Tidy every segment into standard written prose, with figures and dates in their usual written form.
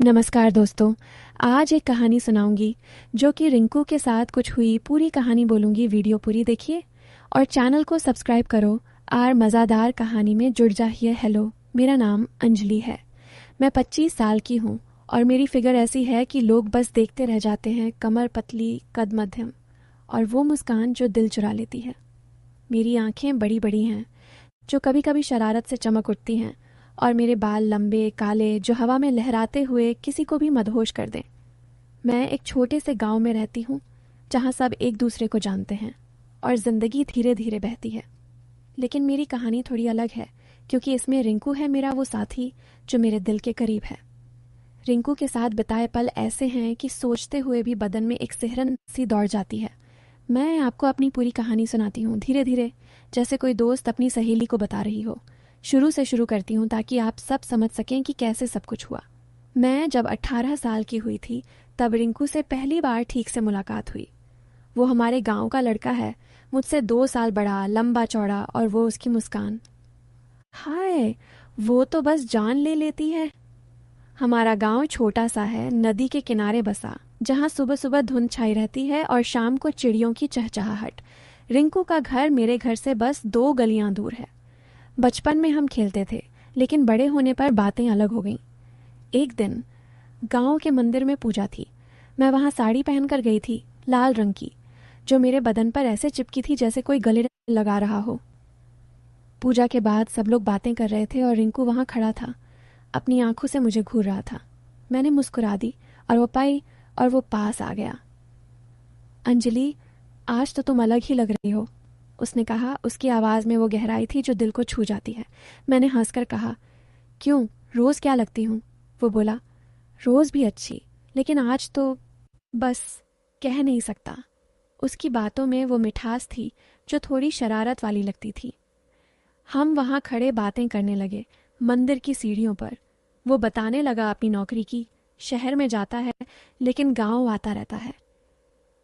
नमस्कार दोस्तों। आज एक कहानी सुनाऊंगी जो कि रिंकू के साथ कुछ हुई। पूरी कहानी बोलूंगी, वीडियो पूरी देखिए और चैनल को सब्सक्राइब करो और मज़ेदार कहानी में जुड़ जाइए। हेलो, मेरा नाम अंजलि है। मैं 25 साल की हूँ और मेरी फिगर ऐसी है कि लोग बस देखते रह जाते हैं। कमर पतली, कद मध्यम और वो मुस्कान जो दिल चुरा लेती है। मेरी आंखें बड़ी बड़ी हैं जो कभी कभी शरारत से चमक उठती हैं और मेरे बाल लंबे काले जो हवा में लहराते हुए किसी को भी मदहोश कर दें। मैं एक छोटे से गांव में रहती हूँ जहाँ सब एक दूसरे को जानते हैं और ज़िंदगी धीरे धीरे बहती है। लेकिन मेरी कहानी थोड़ी अलग है क्योंकि इसमें रिंकू है, मेरा वो साथी जो मेरे दिल के करीब है। रिंकू के साथ बिताए पल ऐसे हैं कि सोचते हुए भी बदन में एक सिहरन सी दौड़ जाती है। मैं आपको अपनी पूरी कहानी सुनाती हूँ धीरे धीरे, जैसे कोई दोस्त अपनी सहेली को बता रही हो। शुरू से शुरू करती हूँ ताकि आप सब समझ सकें कि कैसे सब कुछ हुआ। मैं जब 18 साल की हुई थी तब रिंकू से पहली बार ठीक से मुलाकात हुई। वो हमारे गांव का लड़का है, मुझसे 2 साल बड़ा, लंबा चौड़ा, और वो उसकी मुस्कान, हाय, वो तो बस जान ले लेती है। हमारा गांव छोटा सा है, नदी के किनारे बसा, जहां सुबह सुबह धुंध छाई रहती है और शाम को चिड़ियों की चहचहाहट। रिंकू का घर मेरे घर से बस 2 गलियां दूर है। बचपन में हम खेलते थे, लेकिन बड़े होने पर बातें अलग हो गईं। एक दिन गांव के मंदिर में पूजा थी। मैं वहां साड़ी पहनकर गई थी, लाल रंग की, जो मेरे बदन पर ऐसे चिपकी थी जैसे कोई गले लगा रहा हो। पूजा के बाद सब लोग बातें कर रहे थे और रिंकू वहां खड़ा था, अपनी आंखों से मुझे घूर रहा था। मैंने मुस्कुरा दी और वो पास आ गया। अंजलि, आज तो तुम अलग ही लग रही हो, उसने कहा। उसकी आवाज़ में वो गहराई थी जो दिल को छू जाती है। मैंने हंसकर कहा, क्यों, रोज़ क्या लगती हूँ? वो बोला, रोज़ भी अच्छी, लेकिन आज तो बस कह नहीं सकता। उसकी बातों में वो मिठास थी जो थोड़ी शरारत वाली लगती थी। हम वहाँ खड़े बातें करने लगे, मंदिर की सीढ़ियों पर। वो बताने लगा अपनी नौकरी की, शहर में जाता है लेकिन गांव आता रहता है।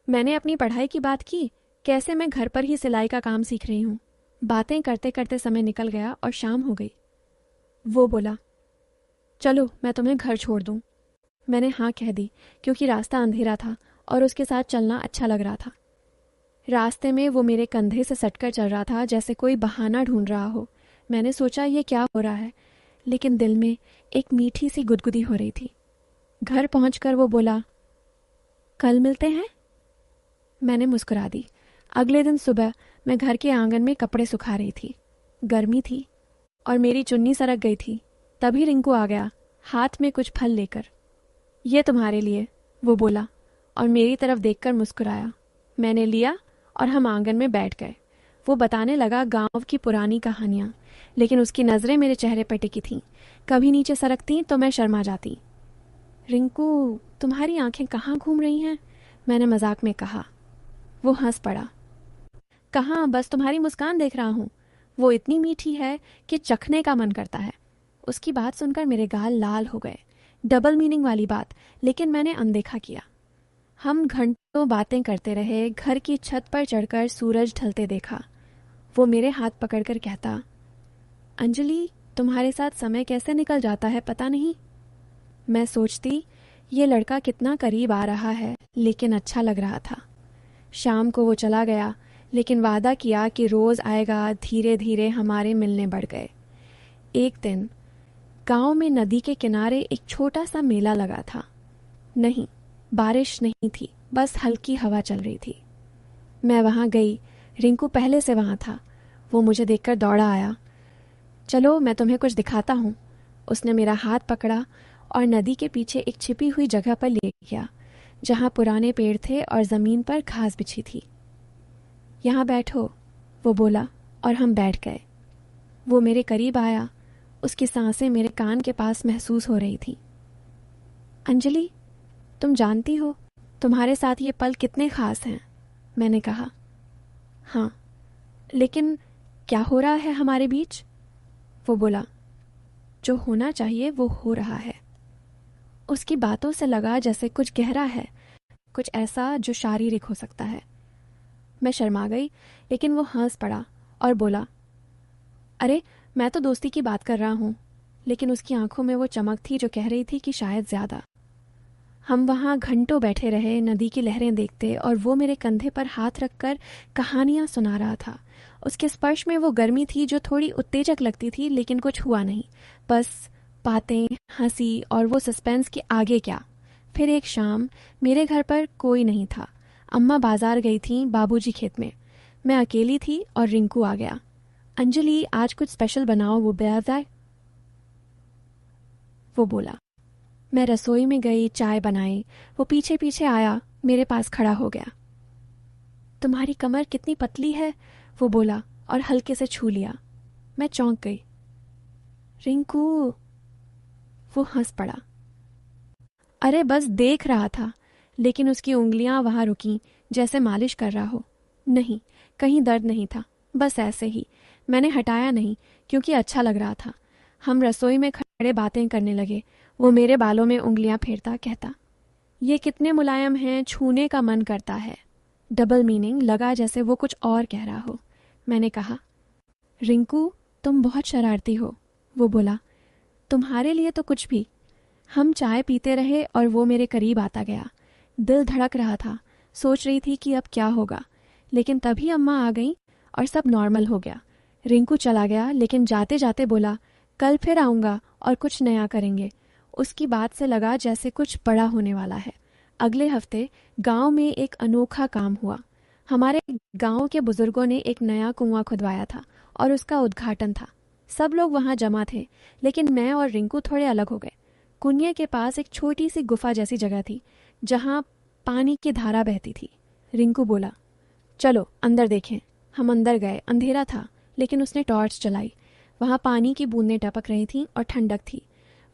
मैंने अपनी पढ़ाई की बात की, कैसे मैं घर पर ही सिलाई का काम सीख रही हूँ। बातें करते करते समय निकल गया और शाम हो गई। वो बोला, चलो मैं तुम्हें घर छोड़ दूँ। मैंने हाँ कह दी क्योंकि रास्ता अंधेरा था और उसके साथ चलना अच्छा लग रहा था। रास्ते में वो मेरे कंधे से सटकर चल रहा था जैसे कोई बहाना ढूंढ रहा हो। मैंने सोचा ये क्या हो रहा है, लेकिन दिल में एक मीठी सी गुदगुदी हो रही थी। घर पहुंचकर वो बोला, कल मिलते हैं। मैंने मुस्कुरा दी। अगले दिन सुबह मैं घर के आंगन में कपड़े सुखा रही थी। गर्मी थी और मेरी चुन्नी सरक गई थी। तभी रिंकू आ गया, हाथ में कुछ फल लेकर। ये तुम्हारे लिए, वो बोला और मेरी तरफ देखकर मुस्कुराया। मैंने लिया और हम आंगन में बैठ गए। वो बताने लगा गांव की पुरानी कहानियां, लेकिन उसकी नज़रें मेरे चेहरे पर टिकी थीं। कभी नीचे सरकती तो मैं शर्मा जाती। रिंकू, तुम्हारी आंखें कहाँ घूम रही हैं? मैंने मजाक में कहा। वो हंस पड़ा। कहाँ, बस तुम्हारी मुस्कान देख रहा हूँ। वो इतनी मीठी है कि चखने का मन करता है। उसकी बात सुनकर मेरे गाल लाल हो गए। डबल मीनिंग वाली बात, लेकिन मैंने अनदेखा किया। हम घंटों बातें करते रहे। घर की छत पर चढ़कर सूरज ढलते देखा। वो मेरे हाथ पकड़कर कहता, अंजलि, तुम्हारे साथ समय कैसे निकल जाता है पता नहीं। मैं सोचती, ये लड़का कितना करीब आ रहा है, लेकिन अच्छा लग रहा था। शाम को वो चला गया, लेकिन वादा किया कि रोज़ आएगा। धीरे धीरे हमारे मिलने बढ़ गए। एक दिन गांव में नदी के किनारे एक छोटा सा मेला लगा था। नहीं, बारिश नहीं थी, बस हल्की हवा चल रही थी। मैं वहां गई। रिंकू पहले से वहां था। वो मुझे देखकर दौड़ा आया। चलो मैं तुम्हें कुछ दिखाता हूँ। उसने मेरा हाथ पकड़ा और नदी के पीछे एक छिपी हुई जगह पर ले गया, जहाँ पुराने पेड़ थे और ज़मीन पर घास बिछी थी। यहाँ बैठो, वो बोला और हम बैठ गए। वो मेरे करीब आया। उसकी सांसें मेरे कान के पास महसूस हो रही थी। अंजलि, तुम जानती हो तुम्हारे साथ ये पल कितने खास हैं? मैंने कहा। हाँ, लेकिन क्या हो रहा है हमारे बीच? वो बोला, जो होना चाहिए वो हो रहा है। उसकी बातों से लगा जैसे कुछ गहरा है, कुछ ऐसा जो शारीरिक हो सकता है। मैं शर्मा गई, लेकिन वो हंस पड़ा और बोला, अरे मैं तो दोस्ती की बात कर रहा हूँ। लेकिन उसकी आंखों में वो चमक थी जो कह रही थी कि शायद ज़्यादा। हम वहाँ घंटों बैठे रहे, नदी की लहरें देखते, और वो मेरे कंधे पर हाथ रखकर कहानियाँ सुना रहा था। उसके स्पर्श में वो गर्मी थी जो थोड़ी उत्तेजक लगती थी, लेकिन कुछ हुआ नहीं। बस बातें, हंसी और वो सस्पेंस कि आगे क्या। फिर एक शाम मेरे घर पर कोई नहीं था। अम्मा बाजार गई थीं, बाबूजी खेत में। मैं अकेली थी और रिंकू आ गया। अंजलि, आज कुछ स्पेशल बनाओ, वो बताए, वो बोला। मैं रसोई में गई, चाय बनाई। वो पीछे पीछे आया, मेरे पास खड़ा हो गया। तुम्हारी कमर कितनी पतली है, वो बोला और हल्के से छू लिया। मैं चौंक गई। रिंकू, वो हंस पड़ा। अरे बस देख रहा था। लेकिन उसकी उंगलियां वहां रुकीं, जैसे मालिश कर रहा हो। नहीं, कहीं दर्द नहीं था, बस ऐसे ही। मैंने हटाया नहीं, क्योंकि अच्छा लग रहा था। हम रसोई में खड़े बातें करने लगे। वो मेरे बालों में उंगलियां फेरता कहता, ये कितने मुलायम हैं, छूने का मन करता है। डबल मीनिंग लगा, जैसे वो कुछ और कह रहा हो। मैंने कहा, रिंकू, तुम बहुत शरारती हो। वो बोला, तुम्हारे लिए तो कुछ भी। हम चाय पीते रहे और वो मेरे करीब आता गया। दिल धड़क रहा था, सोच रही थी कि अब क्या होगा। लेकिन तभी अम्मा आ गई और सब नॉर्मल हो गया। रिंकू चला गया, लेकिन जाते जाते बोला, कल फिर आऊँगा और कुछ नया करेंगे। उसकी बात से लगा जैसे कुछ बड़ा होने वाला है। अगले हफ्ते गांव में एक अनोखा काम हुआ। हमारे गांव के बुजुर्गों ने एक नया कुआं खुदवाया था और उसका उद्घाटन था। सब लोग वहां जमा थे, लेकिन मैं और रिंकू थोड़े अलग हो गए। कुएं के पास एक छोटी सी गुफा जैसी जगह थी, जहां पानी की धारा बहती थी। रिंकू बोला, चलो अंदर देखें। हम अंदर गए। अंधेरा था, लेकिन उसने टॉर्च चलाई। वहां पानी की बूंदें टपक रही थीं और ठंडक थी।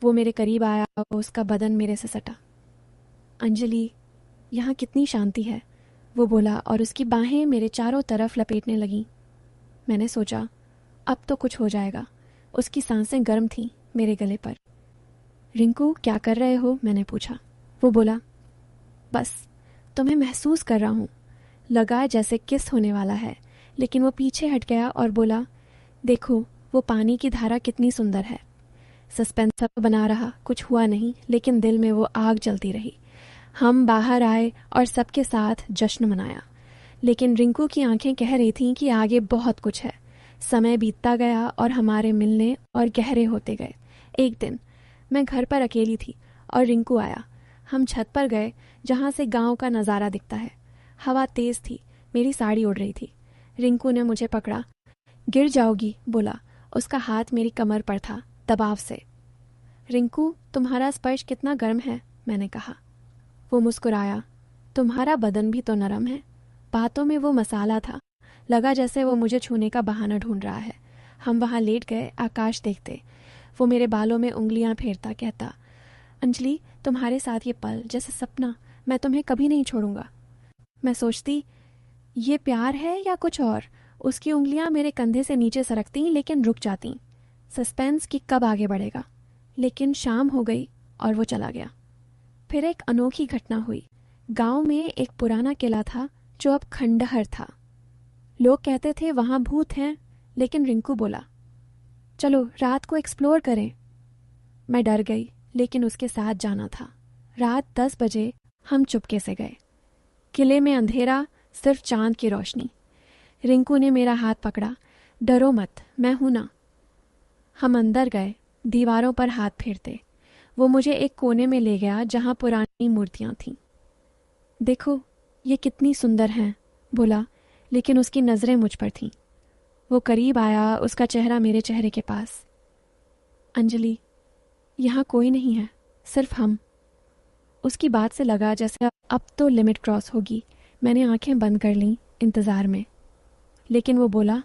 वो मेरे करीब आया, उसका बदन मेरे से सटा। अंजलि, यहाँ कितनी शांति है, वो बोला, और उसकी बाहें मेरे चारों तरफ लपेटने लगीं। मैंने सोचा, अब तो कुछ हो जाएगा। उसकी सांसें गर्म थीं मेरे गले पर। रिंकू, क्या कर रहे हो, मैंने पूछा। वो बोला, बस तुम्हें महसूस कर रहा हूँ। लगा जैसे किस होने वाला है, लेकिन वो पीछे हट गया और बोला, देखो वो पानी की धारा कितनी सुंदर है। सस्पेंस बना रहा, कुछ हुआ नहीं, लेकिन दिल में वो आग जलती रही। हम बाहर आए और सबके साथ जश्न मनाया। लेकिन रिंकू की आंखें कह रही थीं कि आगे बहुत कुछ है। समय बीतता गया और हमारे मिलने और गहरे होते गए। एक दिन मैं घर पर अकेली थी और रिंकू आया। हम छत पर गए, जहाँ से गांव का नज़ारा दिखता है। हवा तेज़ थी, मेरी साड़ी उड़ रही थी। रिंकू ने मुझे पकड़ा। गिर जाओगी, बोला। उसका हाथ मेरी कमर पर था, दबाव से। रिंकू, तुम्हारा स्पर्श कितना गर्म है, मैंने कहा। वो मुस्कुराया। तुम्हारा बदन भी तो नरम है। बातों में वो मसाला था। लगा जैसे वो मुझे छूने का बहाना ढूंढ रहा है। हम वहाँ लेट गए, आकाश देखते। वो मेरे बालों में उंगलियां फेरता कहता, अंजलि, तुम्हारे साथ ये पल जैसे सपना, मैं तुम्हें कभी नहीं छोड़ूंगा। मैं सोचती, ये प्यार है या कुछ और। उसकी उंगलियां मेरे कंधे से नीचे सरकती, लेकिन रुक जाती। सस्पेंस कि कब आगे बढ़ेगा। लेकिन शाम हो गई और वो चला गया। फिर एक अनोखी घटना हुई। गांव में एक पुराना किला था जो अब खंडहर था। लोग कहते थे वहां भूत हैं, लेकिन रिंकू बोला, चलो रात को एक्सप्लोर करें। मैं डर गई, लेकिन उसके साथ जाना था। रात 10 बजे हम चुपके से गए। किले में अंधेरा, सिर्फ चांद की रोशनी। रिंकू ने मेरा हाथ पकड़ा। डरो मत, मैं हूं ना। हम अंदर गए, दीवारों पर हाथ फेरते। वो मुझे एक कोने में ले गया जहां पुरानी मूर्तियां थीं। देखो ये कितनी सुंदर हैं, बोला, लेकिन उसकी नज़रें मुझ पर थीं। वो करीब आया, उसका चेहरा मेरे चेहरे के पास। अंजलि, यहाँ कोई नहीं है, सिर्फ हम। उसकी बात से लगा जैसे अब तो लिमिट क्रॉस होगी। मैंने आंखें बंद कर लीं इंतज़ार में। लेकिन वो बोला,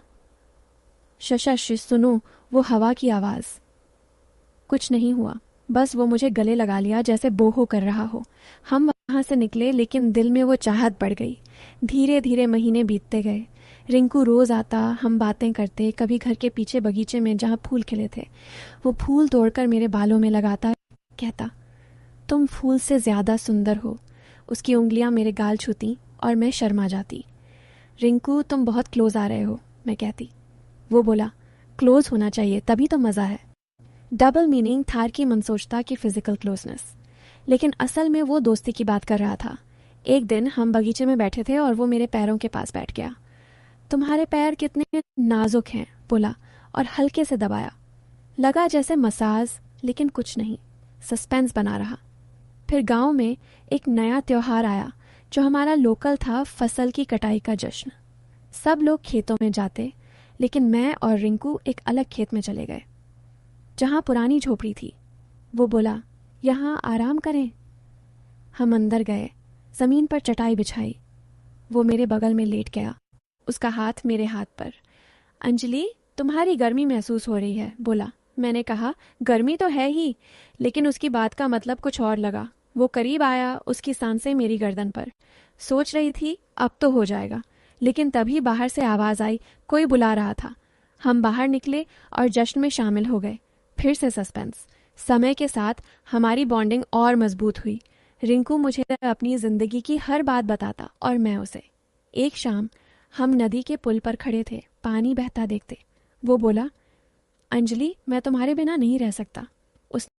शशश, सुनो वो हवा की आवाज़। कुछ नहीं हुआ, बस वो मुझे गले लगा लिया जैसे बोहो कर रहा हो। हम वहाँ से निकले, लेकिन दिल में वो चाहत बढ़ गई। धीरे धीरे महीने बीतते गए। रिंकू रोज़ आता, हम बातें करते। कभी घर के पीछे बगीचे में जहाँ फूल खिले थे, वो फूल तोड़कर मेरे बालों में लगाता, कहता, तुम फूल से ज़्यादा सुंदर हो। उसकी उंगलियां मेरे गाल छूती और मैं शर्मा जाती। रिंकू, तुम बहुत क्लोज आ रहे हो, मैं कहती। वो बोला, क्लोज होना चाहिए, तभी तो मज़ा है। डबल मीनिंग थार की मनसोचता की फिजिकल क्लोजनेस। लेकिन असल में वो दोस्ती की बात कर रहा था। एक दिन हम बगीचे में बैठे थे और वो मेरे पैरों के पास बैठ गया। तुम्हारे पैर कितने नाजुक हैं, बोला और हल्के से दबाया। लगा जैसे मसाज, लेकिन कुछ नहीं, सस्पेंस बना रहा। फिर गांव में एक नया त्योहार आया जो हमारा लोकल था, फसल की कटाई का जश्न। सब लोग खेतों में जाते, लेकिन मैं और रिंकू एक अलग खेत में चले गए जहां पुरानी झोपड़ी थी। वो बोला, यहाँ आराम करें। हम अंदर गए, जमीन पर चटाई बिछाई। वो मेरे बगल में लेट गया, उसका हाथ मेरे हाथ पर। अंजलि, तुम्हारी गर्मी महसूस हो रही है, बोला। मैंने कहा, गर्मी तो है ही, लेकिन उसकी बात का मतलब कुछ और लगा। वो करीब आया, उसकी सांसें मेरी गर्दन पर। सोच रही थी अब तो हो जाएगा, लेकिन तभी बाहर से आवाज आई, कोई बुला रहा था। हम बाहर निकले और जश्न में शामिल हो गए। फिर से सस्पेंस। समय के साथ हमारी बॉन्डिंग और मजबूत हुई। रिंकू मुझे अपनी जिंदगी की हर बात बताता और मैं उसे। एक शाम हम नदी के पुल पर खड़े थे, पानी बहता देखते। वो बोला, अंजलि, मैं तुम्हारे बिना नहीं रह सकता।